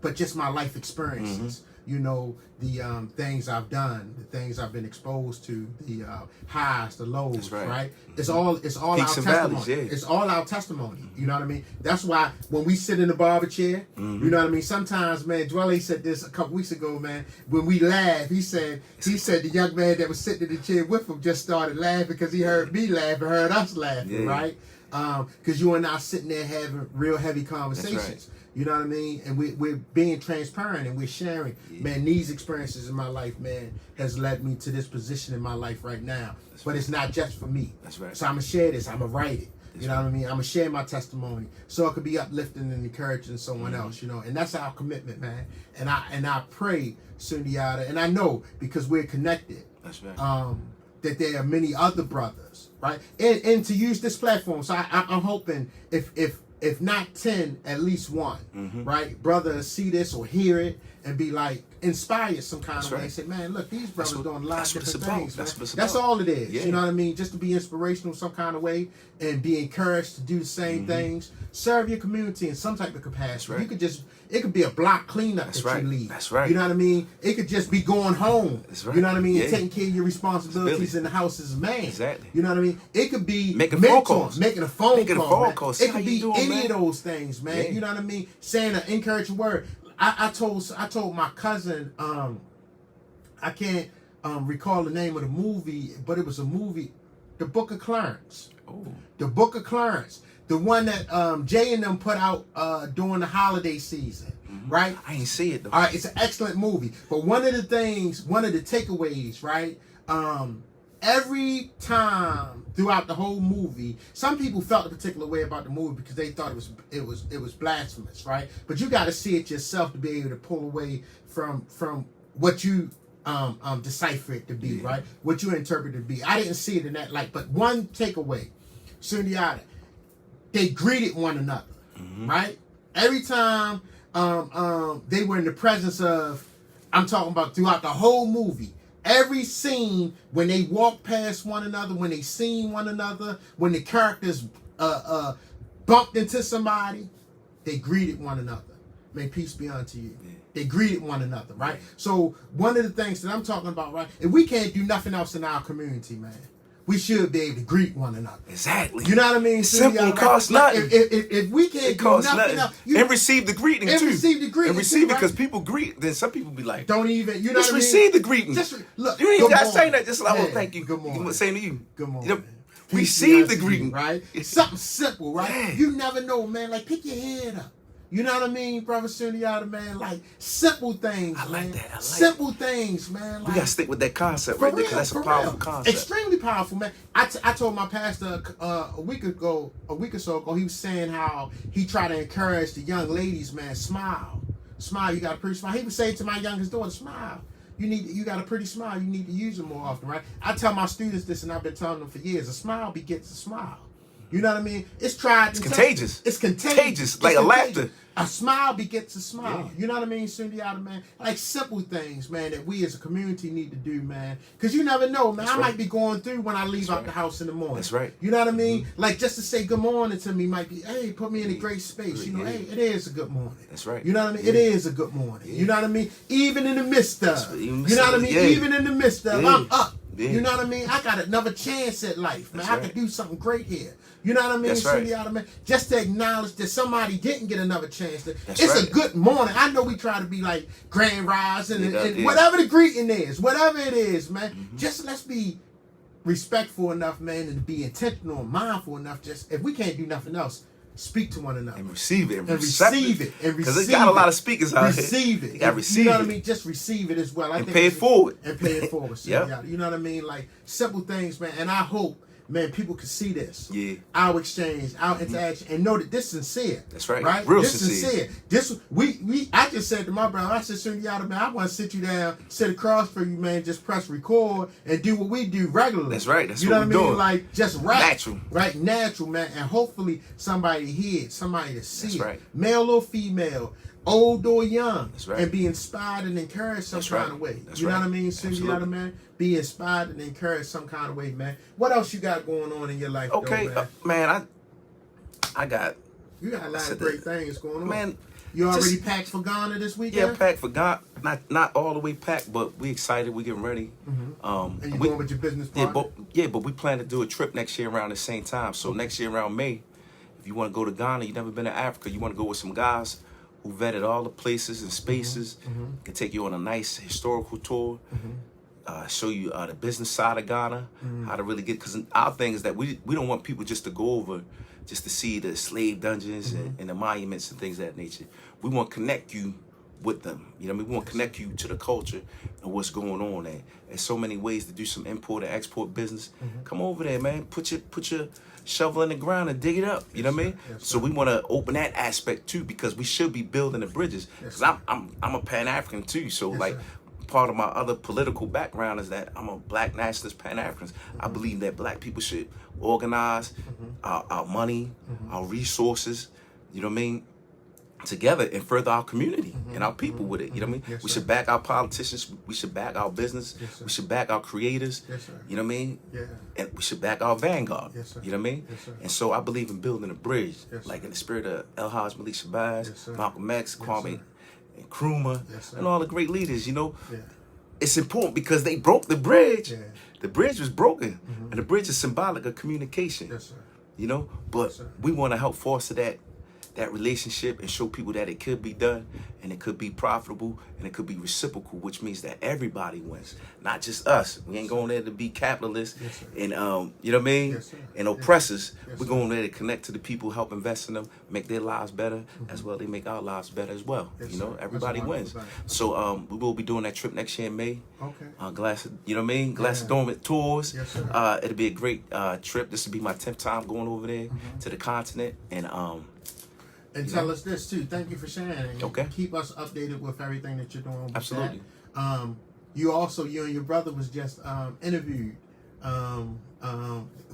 But just my life experiences. You know, the things I've done, the things I've been exposed to, the highs, the lows, right? It's all Peaks our and testimony. valleys, yeah. It's all our testimony. You know what I mean? That's why when we sit in the barber chair, you know what I mean? Sometimes, man, Dwelle said this a couple weeks ago, man. When we laugh, he said the young man that was sitting in the chair with him just started laughing because he heard me laugh and heard us laughing, right? Because you and I sitting there having real heavy conversations. You know what I mean? And we're being transparent and we're sharing. Man, these experiences in my life, man, has led me to this position in my life right now. But it's not just for me. That's right. So I'm going to share this. I'm going to write it. You know what I mean? I'm going to share my testimony so it could be uplifting and encouraging someone else, you know. And that's our commitment, man. And I pray, Sundiata, and I know because we're connected. That's right. That there are many other brothers, right? And to use this platform. So I'm hoping if not 10, at least one, right? Brother see this or hear it and be like inspired some kind of way and say, man, look, these brothers doing a lot of different things. That's all it is. You know what I mean? Just to be inspirational some kind of way and be encouraged to do the same things. Serve your community in some type of capacity. You could it could be a block cleanup that you lead. That's right. You know what I mean? It could just be going home. That's right. You know what I mean? And taking care of your responsibilities in the house as a man. Exactly. You know what I mean? It could be making phone calls. Making a phone call. See it could be any man. of those things, man. You know what I mean? Saying an encouraging word. I told my cousin, I can't recall the name of the movie, but it was a movie, The Book of Clarence. Oh. The Book of Clarence. The one that Jay and them put out during the holiday season, right? I ain't see it though. All right, it's an excellent movie. But one of the takeaways, right? Every time throughout the whole movie, some people felt a particular way about the movie because they thought it was blasphemous, right? But you got to see it yourself to be able to pull away from what you decipher it to be, right? What you interpret it to be. I didn't see it in that light, but one takeaway, Sundiata, they greeted one another, right? Every time they were in the presence of, I'm talking about throughout the whole movie, every scene, when they walked past one another, when they seen one another, when the characters bumped into somebody, they greeted one another. May peace be unto you. They greeted one another, right? So one of the things that I'm talking about, right, if we can't do nothing else in our community, man, we should be able to greet one another. Exactly. You know what I mean? Simple, costs nothing. If we can't do nothing else, and receive the greeting too. And receive it because people greet. Then some people be like, don't even. You know just what I mean? receive the greeting. Just look. You ain't just saying that. Just like, oh, thank you. Good morning. Saying to you. Good morning. You know, receive the greeting, right? Something simple, right? Yeah. You never know, man. Like pick your head up. You know what I mean, Brother Sundiata, man? Like, simple things, I like that. Simple things, man. Like, we got to stick with that concept right there, because that's a powerful concept. Extremely powerful, man. I told my pastor a week or so ago, he was saying how he tried to encourage the young ladies, man, smile. Smile, you got to pretty smile. He would say to my youngest daughter, smile. you got a pretty smile. You need to use it more often, right? I tell my students this, and I've been telling them for years: a smile begets a smile. You know what I mean? It's tried. It's contagious. It's contagious. Like a laughter. A smile begets a smile. Yeah. You know what I mean, Sundiata, man? Like simple things, man, that we as a community need to do, man. Because you never know, man. I might be going through when I leave out the house in the morning. That's right. You know what I mean? Like just to say good morning to me might be, hey, put me in a great space. You know, hey, it is a good morning. That's right. You know what I mean? It is a good morning. You know what I mean? Even in the midst of. You know what I mean? Even in the midst of. I'm up. You know what I mean? I got another chance at life, man. I can do something great here. You know what I mean? That's right. Man? Just to acknowledge that somebody didn't get another chance. It's a good morning. I know we try to be like grand rising and whatever the greeting is, whatever it is, man. Just let's be respectful enough, man, and be intentional and mindful enough. Just if we can't do nothing else, speak to one another and receive it and receive it because there's got a lot of speakers out here. Receive it. You gotta receive it. You know what I mean? Just receive it as well. I and think pay it forward. And pay it forward. Yeah. You know what I mean? Like simple things, man. And I hope, man, people can see this. Yeah. Our exchange, our interaction, and know that this is sincere. That's right. Right? Real this sincere. This I just said to my brother, I said, Sundiata, man, I want to sit you down, sit across for you, man, just press record and do what we do regularly. That's right. That's you know what what I we're mean? doing. Like just rap. Natural. Right, natural, man. And hopefully somebody hear it, somebody to see That's it. right. Male or female, old or young. That's right. And be inspired and encouraged some kind of way. That's you know right. what I mean, Sundiata, man? Be inspired and encouraged some kind of way, man. What else you got going on in your life, Okay, though, man, I got... You got a lot of great things going on. Man, you already packed for Ghana this weekend? Yeah, packed for Ghana. Not all the way packed, but we excited. We getting ready. And you going with your business partner? But we plan to do a trip next year around the same time. So next year around May, if you want to go to Ghana, you've never been to Africa, you want to go with some guys who vetted all the places and spaces, can take you on a nice historical tour, show you the business side of Ghana, how to really get, because our thing is that we don't want people just to go over just to see the slave dungeons and the monuments and things of that nature. We want to connect you with them. You know what I mean? We want to connect you to the culture and what's going on there. There's so many ways to do some import and export business. Come over there, man. Put your shovel in the ground and dig it up. You know what I mean? So we want to open that aspect too, because we should be building the bridges. Because I'm a Pan-African too. So like part of my other political background is that I'm a black nationalist Pan-African. I believe that black people should organize our money, our resources, you know what I mean, together and further our community and our people with it. You know what I mean? We should back our politicians. We should back our business. We should back our creators. You know what I mean? And we should back our vanguard. You know what I mean? And so I believe in building a bridge, like in the spirit of El Haj Malik Shabazz, Malcolm X, Kwame and Nkrumah, and all the great leaders. You know, it's important because they broke the bridge. The bridge was broken, and the bridge is symbolic of communication. You know, but we want to help foster that relationship and show people that it could be done and it could be profitable and it could be reciprocal, which means that everybody wins, not just us. We ain't going there to be capitalists and you know what I mean, and oppressors. We're going there to connect to the people, help invest in them, make their lives better as well. They make our lives better as well. You know, everybody wins. So we will be doing that trip next year in May. Glass, you know what I mean? Glass Dormant Tours. It'll be a great trip. This will be my 10th time going over there to the continent, and tell us this too. Thank you for sharing. Keep us updated with everything that you're doing. With Absolutely. That. You and your brother was just interviewed.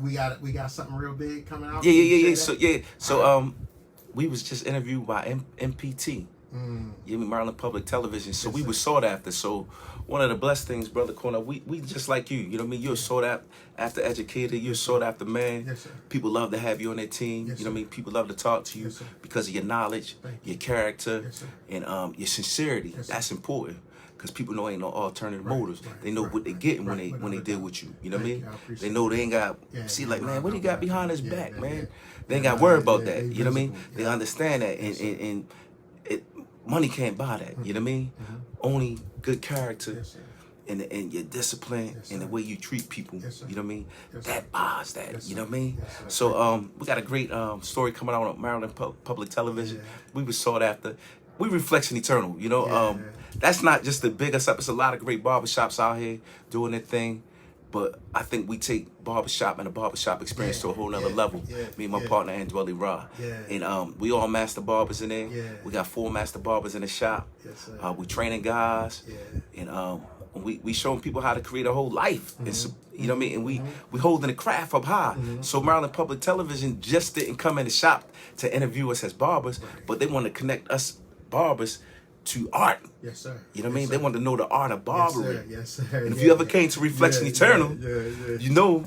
We got something real big coming out. So we was just interviewed by MPT. Maryland Public Television. So we were sought after. So one of the blessed things, Brother Cornell, we just like you. You know what I mean? You're sought after educated. You're sought after man. People love to have you on their team. You know what I mean? People love to talk to you because of your knowledge, your character, and your sincerity. That's important. Because people know ain't no alternative motives. They know what they getting when they deal with you. You know what I mean? They know they ain't got see like, man, what he got behind his back, man? They ain't got to worry about that. You know what I mean? They understand that, and money can't buy that. You know what I mean? Only good character and your discipline and the way you treat people. You know what I mean? That buys that. You know what I mean? So we got a great story coming out on Maryland Public Television. We were sought after. We Reflection Eternal. You know, that's not just the biggest up. It's a lot of great barbershops out here doing their thing. But I think we take barbershop and the barbershop experience to a whole nother level. Me and my partner, Andwelly Ra. And we all master barbers in there. We got 4 master barbers in the shop. We training guys. And we showing people how to create a whole life. And so, you know what I mean? And we holding the craft up high. So Maryland Public Television just didn't come in the shop to interview us as barbers, but they want to connect us barbers to art. Yes, sir. You know what I mean? Sir. They want to know the art of barbering. Yes, sir. And if you ever came to Reflection Eternal, you know,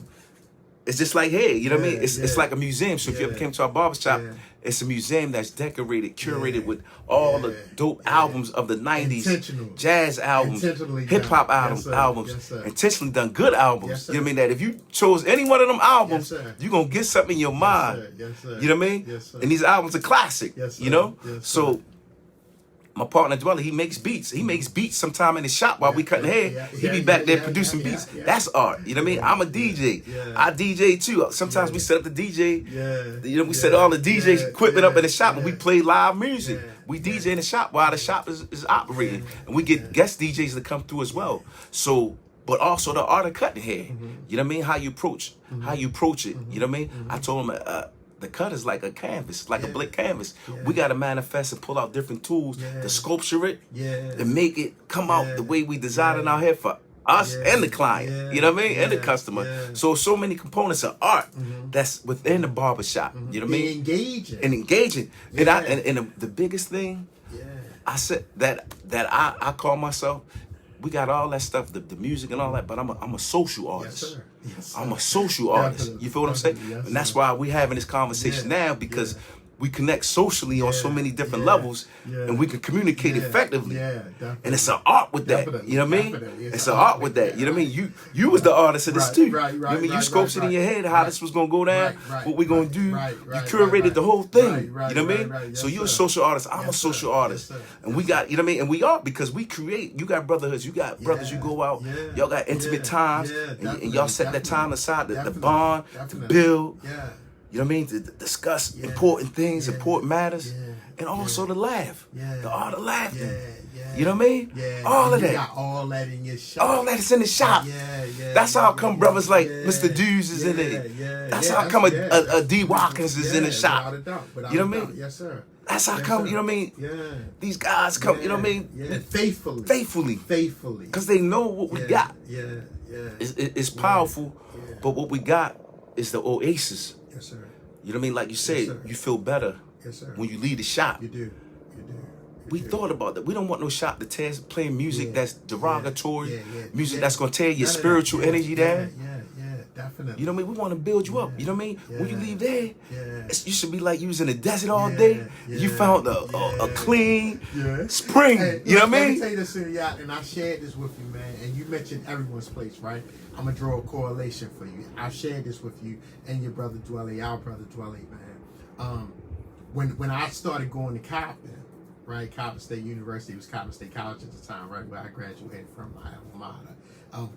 it's just like, hey, you know what I mean? It's like a museum. So if you ever came to our barbershop, it's a museum that's decorated, curated with all the dope albums of the 90s, jazz albums, hip-hop albums, intentionally done good albums. You know what I mean? That if you chose any one of them albums, you're going to get something in your mind. You know what I mean? And these albums are classic, you know? So my partner Dweller, he makes beats. He makes beats sometime in the shop while we cutting hair. He be back there producing beats. That's art. You know what I mean? I'm a DJ. I DJ too. Sometimes we set up the DJ. You know, we set all the DJ equipment up in the shop and we play live music. We DJ in the shop while the shop is operating. And we get guest DJs to come through as well. So, but also the art of cutting hair. You know what I mean? How you approach it. You know what I mean? I told him, the cut is like a canvas, like a blank canvas. We got to manifest and pull out different tools to sculpture it and make it come out the way we designed it out here for us and the client. You know what I mean? And the customer. So many components of art that's within the barbershop. You know what I mean? Engaging. And the biggest thing, I said that I call myself, we got all that stuff, the music and all that, but I'm a social artist. I'm a social artist. You feel what I'm saying? And that's why we having this conversation now, because we connect socially on so many different levels, and we can communicate effectively. And it's an art with that. You know what I mean? It's an art with that. You know what I mean? You was the artist of this too. You know what I mean? You sculpted in your head how this was gonna go down, what we gonna do. You curated the whole thing. You know what I mean? So you're a social artist. I'm a social artist, and we got, you know what I mean? And we are, because we create. You got brotherhoods. You got brothers. You go out. Y'all got intimate times, and y'all set that time aside, the bond, to build. You know what I mean? To discuss important things, important matters, and also to laugh. The art of laughing. You know what I mean? All of that. You got all that in your shop. All that is in the shop. That's how come brothers like Mr. Dews is in it. That's how come a D. Watkins is in the shop. You know what I mean? Yes, sir. That's how come, you know what I mean? These guys come, you know what I mean? Faithfully. Because they know what we got. It's powerful, but what we got is the oasis. Yes, sir. You know what I mean? Like you said, you feel better when you leave the shop. You do. We thought about that. We don't want no shop to tear playing music that's derogatory, music that's going to tear your spiritual energy down. Definitely. You know what I mean? We want to build you up. You know what I mean? When you leave there, you should be like you was in the desert all day. You found a clean spring. Hey, you know what I mean? Let me tell you this, Sundiata, and I shared this with you, man. And you mentioned everyone's place, right? I'm going to draw a correlation for you. I shared this with you and your brother Dwelly, our brother Dwelly, man. When I started going to Compton, right? Compton State University, it was Compton State College at the time, right? Where I graduated from my alma mater.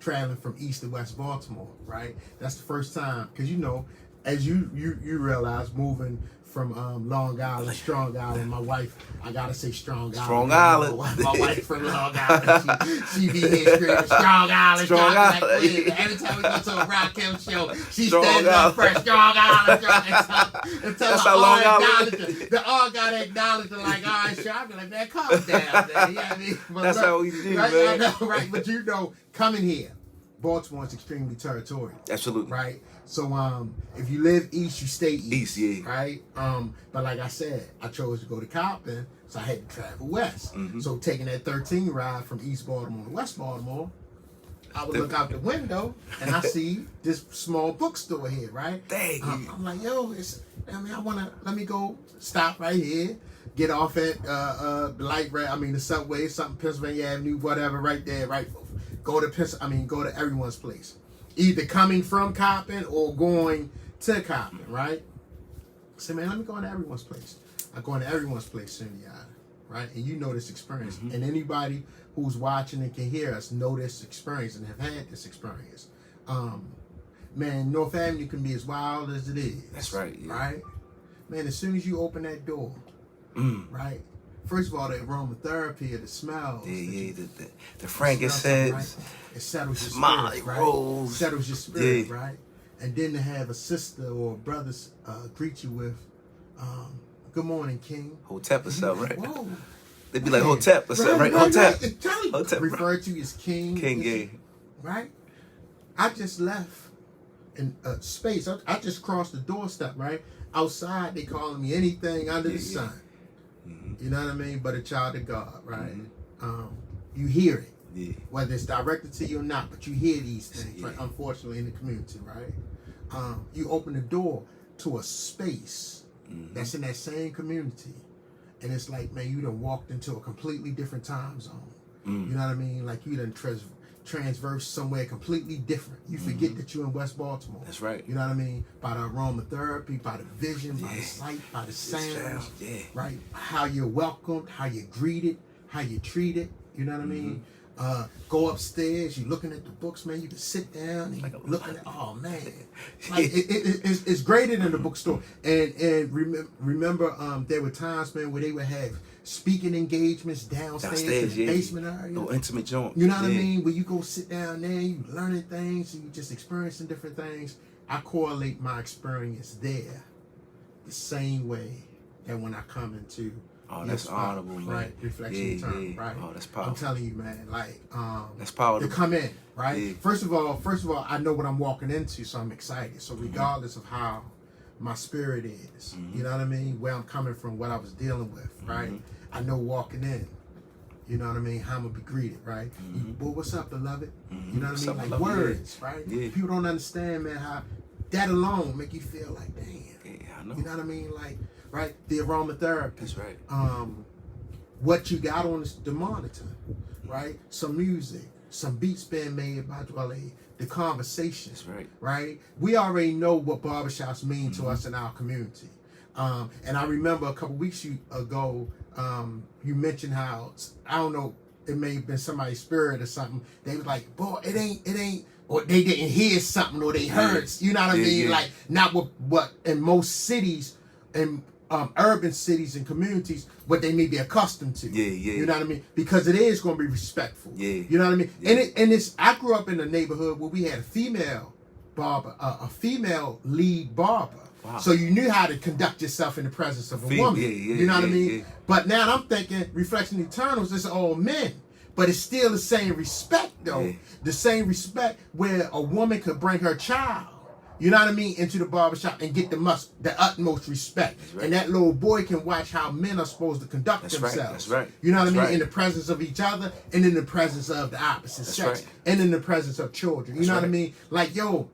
Traveling from East to West Baltimore, right? That's the first time, because you know, as you realize, moving from Long Island, Strong Island. My wife, I gotta say Strong Island. Strong Island. My wife from Long Island. She be here screaming Strong Island. Strong Island. Like, every time we go to a Rock Kim show, she stands up first. Strong Island. Until the all gotta acknowledge it. Like, all right, sure. I be like, man, calm down, man. You know what I mean? But that's how we do, right, man. I know, right? But you know, coming here, Baltimore is extremely territorial. Absolutely. Right? So if you live east, you stay east. East, Right? But like I said, I chose to go to Compton, so I had to travel west. So taking that 13 ride from East Baltimore to West Baltimore, I would look out the window and I see this small bookstore here, right? Dang. I'm like, yo, let me go stop right here, get off at the subway, something Pennsylvania Avenue, whatever, right there, right. Go to everyone's place. Either coming from Compton or going to Compton, right? I said, man, let me go into everyone's place. I go into everyone's place, Sundiata, right? And you know this experience. And anybody who's watching and can hear us know this experience and have had this experience. Man, North Avenue can be as wild as it is. That's right. Yeah. Right? Man, as soon as you open that door, right? First of all, the aromatherapy of the smells. The frankincense. Right? It settles your Molly spirit, right? Rose. Settles your spirit, right? And then to have a sister or a brother greet you with, good morning, King. Hotep or something, right? Whoa. They be like, Hotep, what's up, right? Hotep. Right. Charlie Hotep, referred to as King. King, yeah. Right? I just left in space. I just crossed the doorstep, right? Outside, they calling me anything under the sun. Mm-hmm. You know what I mean? But a child of God, right? You hear it. Yeah. Whether it's directed to you or not, but you hear these things, right? Unfortunately, in the community, right? You open the door to a space that's in that same community, and it's like, man, you done walked into a completely different time zone. You know what I mean? Like you done transverse somewhere completely different. You forget that you're in West Baltimore. That's right. You know what I mean? By the aromatherapy, by the vision, by the sight, by the sound, right? How you're welcomed, how you're greeted, how you're treated. You know what I mean? Go upstairs, you're looking at the books, man. You can sit down and look at it. Oh man, like it's greater than the bookstore. And remember, there were times, man, where they would have speaking engagements downstairs in the basement area. No intimate joint. You know what I mean? Where you go sit down there, you learning things, and you just experiencing different things. I correlate my experience there the same way that when I come into that's honorable, man. Right, reflection time, right? Oh, that's powerful. I'm telling you, man, like that's powerful. to come in, right? Yeah. First of all, I know what I'm walking into, so I'm excited. So regardless of how my spirit is, you know what I mean, where I'm coming from, what I was dealing with, right? I know walking in, you know what I mean, how I'm gonna be greeted, right? Well, what's up, beloved? You know what I mean? Like words, right? Yeah. People don't understand, man, how that alone make you feel like, damn. Yeah, I know. You know what I mean? Like, right? The aromatherapy. That's right. What you got on the monitor, right? Some music, some beats being made by Dwelle, the conversation. That's right. Right? We already know what barbershops mean to us in our community. And I remember a couple weeks ago, you mentioned how, I don't know, it may have been somebody's spirit or something. They was like, boy, it ain't, or they didn't hear something, or they heard, you know what I mean? Like, not what in most cities, in urban cities and communities, what they may be accustomed to. You know what I mean? Because it is going to be respectful. You know what I mean? And it's, I grew up in a neighborhood where we had a female barber, a female lead barber. Wow. So you knew how to conduct yourself in the presence of a woman. You know what I mean? But now I'm thinking Reflection Eternals, it's all men. But it's still the same respect, though. The same respect where a woman could bring her child, you know what I mean, into the barbershop and get the utmost respect. And that little boy can watch how men are supposed to conduct themselves. That's right. You know what I mean? In the presence of each other and in the presence of the opposite sex. And in the presence of children. You know what I mean? Like, yo,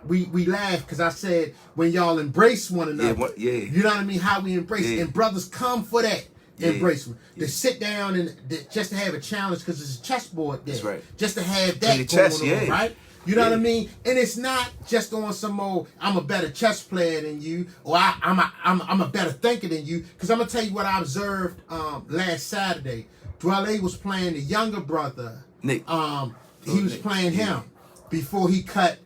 we laugh because I said when y'all embrace one another. You know what I mean? How we embrace it. And brothers come for that. Embracement. To sit down and just to have a challenge because it's a chessboard there. Just to have that going on, right? You know what I mean? And it's not just on some old, I'm a better chess player than you, or I'm a better thinker than you. Because I'm gonna tell you what I observed last Saturday. Dwelle was playing the younger brother. Nick. He was playing him before he cut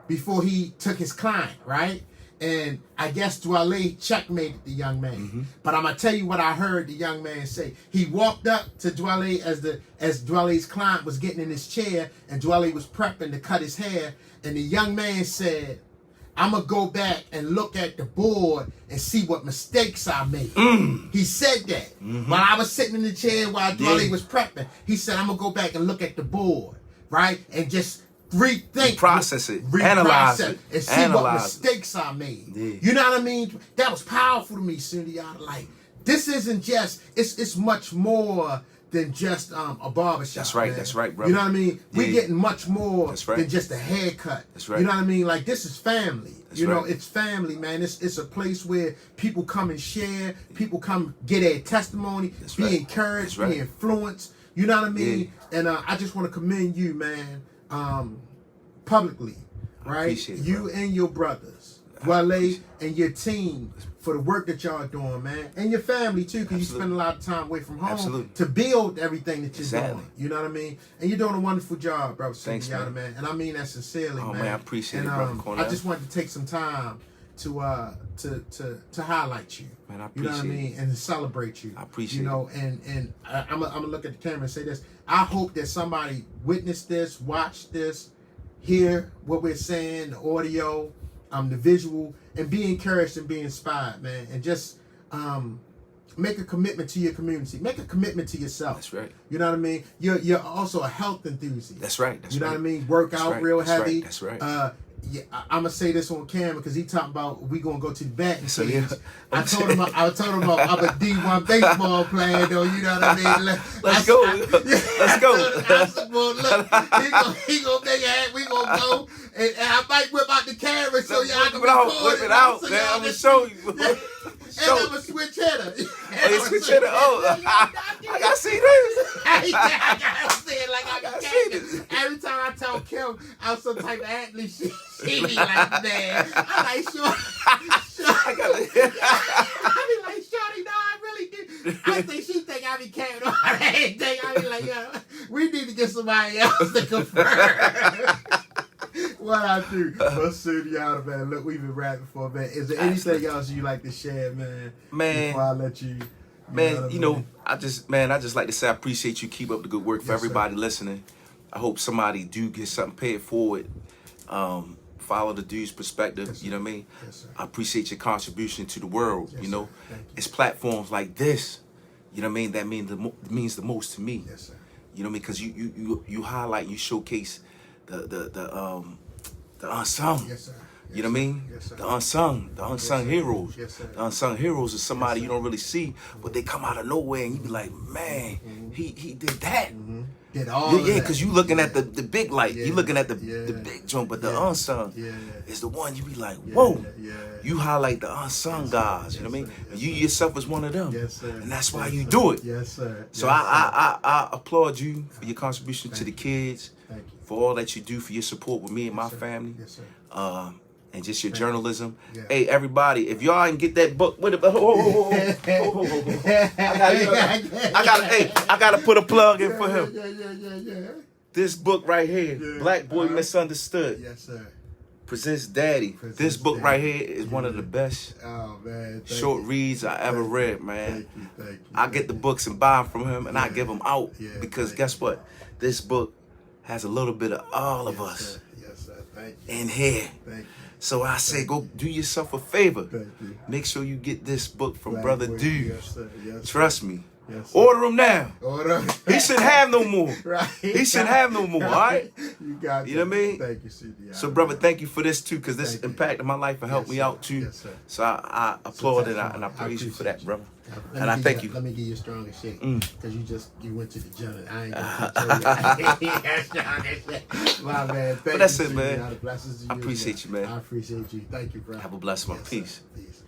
before he took his client, right? And I guess Dwelle checkmated the young man. But I'm gonna tell you what I heard the young man say. He walked up to Dwelle as Dwelle's client was getting in his chair, and Dwelle was prepping to cut his hair. And the young man said, "I'm gonna go back and look at the board and see what mistakes I made." He said that while I was sitting in the chair while Dwelle was prepping. He said, "I'm gonna go back and look at the board, right, and just rethink, process it, analyze it, and see what mistakes I made." You know what I mean? That was powerful to me, Sundiata. Like, this isn't just, it's much more than just a barbershop. That's right, man. That's right, bro. You know what I mean? We're getting much more than just a haircut. That's right. You know what I mean? Like, this is family. You know, it's family, man. It's a place where people come and share, people come get a testimony, be encouraged, be influenced. You know what I mean? And I just want to commend you, man, publicly, right? You and your brothers, Dwelle and your team, for the work that y'all are doing, man. And your family, too, because you spend a lot of time away from home to build everything that you're doing. You know what I mean? And you're doing a wonderful job, bro. Thanks, man. And I mean that sincerely, man. Man, I appreciate it, brother Cornell. I just wanted to take some time to highlight you. Man, I appreciate it. You know what I mean? And to celebrate you. I appreciate it. You know, and I'm going to look at the camera and say this. I hope that somebody witnessed this, watched this, hear what we're saying, the audio, the visual, and be encouraged and be inspired, man. And just make a commitment to your community. Make a commitment to yourself. That's right. You know what I mean? You're also a health enthusiast. That's right. That's you know right. what I mean? Work That's out right. real That's heavy. Right. That's right. Yeah, I'm gonna say this on camera because he talking about we gonna go to the batting So, cage. yeah. I told him I'm a D1 baseball player though. You know what I mean? Let's go. Let's go. I said, well, look, he gonna make it. We gonna go, and I might whip out the camera so y'all can Whip it out, man. I'm gonna show you. And I'm a switch hitter. Oh, you switch hitter? Oh, I gotta see this. I gotta see it like I I gotta be see catching. this. Every time I tell Kim I'm some type of athlete, she be like, man. I'm like, sure. I gotta. I be like, shorty, no, I really do. I think she think I be carrying on everything. I be like, yo, we need to get somebody else to confirm. What I do. But Sundiata, man, look, we've been rapping for a bit. Is there anything else you like to share, man? Man. Before I let you. Man, you know, I just like to say I appreciate you. Keep up the good work for everybody listening. I hope somebody do get something paid forward. Follow the Dews perspective. You know what I mean? Yes, sir. I appreciate your contribution to the world. Yes, you know, sir. Thank you. It's platforms like this. You know what I mean? That means the most to me. Yes, sir. You know what I mean? Because you highlight, you showcase the unsung. Yes, sir. You know what I mean? Yes, sir. The unsung heroes. Yes, sir. The unsung heroes is somebody you don't really see, but they come out of nowhere and you be like, man, he did that. Did all Yeah, because you looking at the big light, you looking at the Yeah. big jump, but the Yeah. unsung Yeah. is the one you be like, whoa. Yeah. You highlight the unsung guys, you know what I mean? Yes, sir. And you yourself is one of them. Yes, sir. And that's why Yes, you sir. do it. Yes, sir. So Yes, I applaud you for your contribution to the kids, Thank you. for all that you do, for your support with me and my sir. family. Yes, sir. And just your journalism. Yeah. Hey, everybody, if y'all didn't get that book, I gotta put a plug in for him. Yeah. This book right here, Yeah. Black Boy Misunderstood, Yes, sir. presents Daddy. Presents This book Daddy. right here is one of the best Oh man. Thank short you. reads I ever read, man. Thank you. I get the books and buy them from him, and I give them out Yeah, because thank guess you. what? This book has a little bit of all of us Sir. Yes, sir. Thank you. in here. Thank you. So I say, go do yourself a favor. Thank you. Make sure you get this book from Black Brother Boy. Dews. Yes, sir. Yes, sir. Trust me. Yes, sir. Order them now. Order. He shouldn't have no more. Right. He shouldn't have no more, all right? You got You know what I mean? Thank you, Sundiata. So, brother, thank you for this, too, because this Thank you. impacted my life and helped Yes, me sir. out, too. Yes, sir. So I applaud it and I praise you for that, brother. And I thank you. Let me give you a stronger shake. Because you went to the gym. I ain't gonna My man. Thank But that's you, it, man. Sundiata. Blessings to you. I appreciate you, man. I appreciate you. Thank you, bro. Have a blessed one. Yes, Peace. sir. Peace.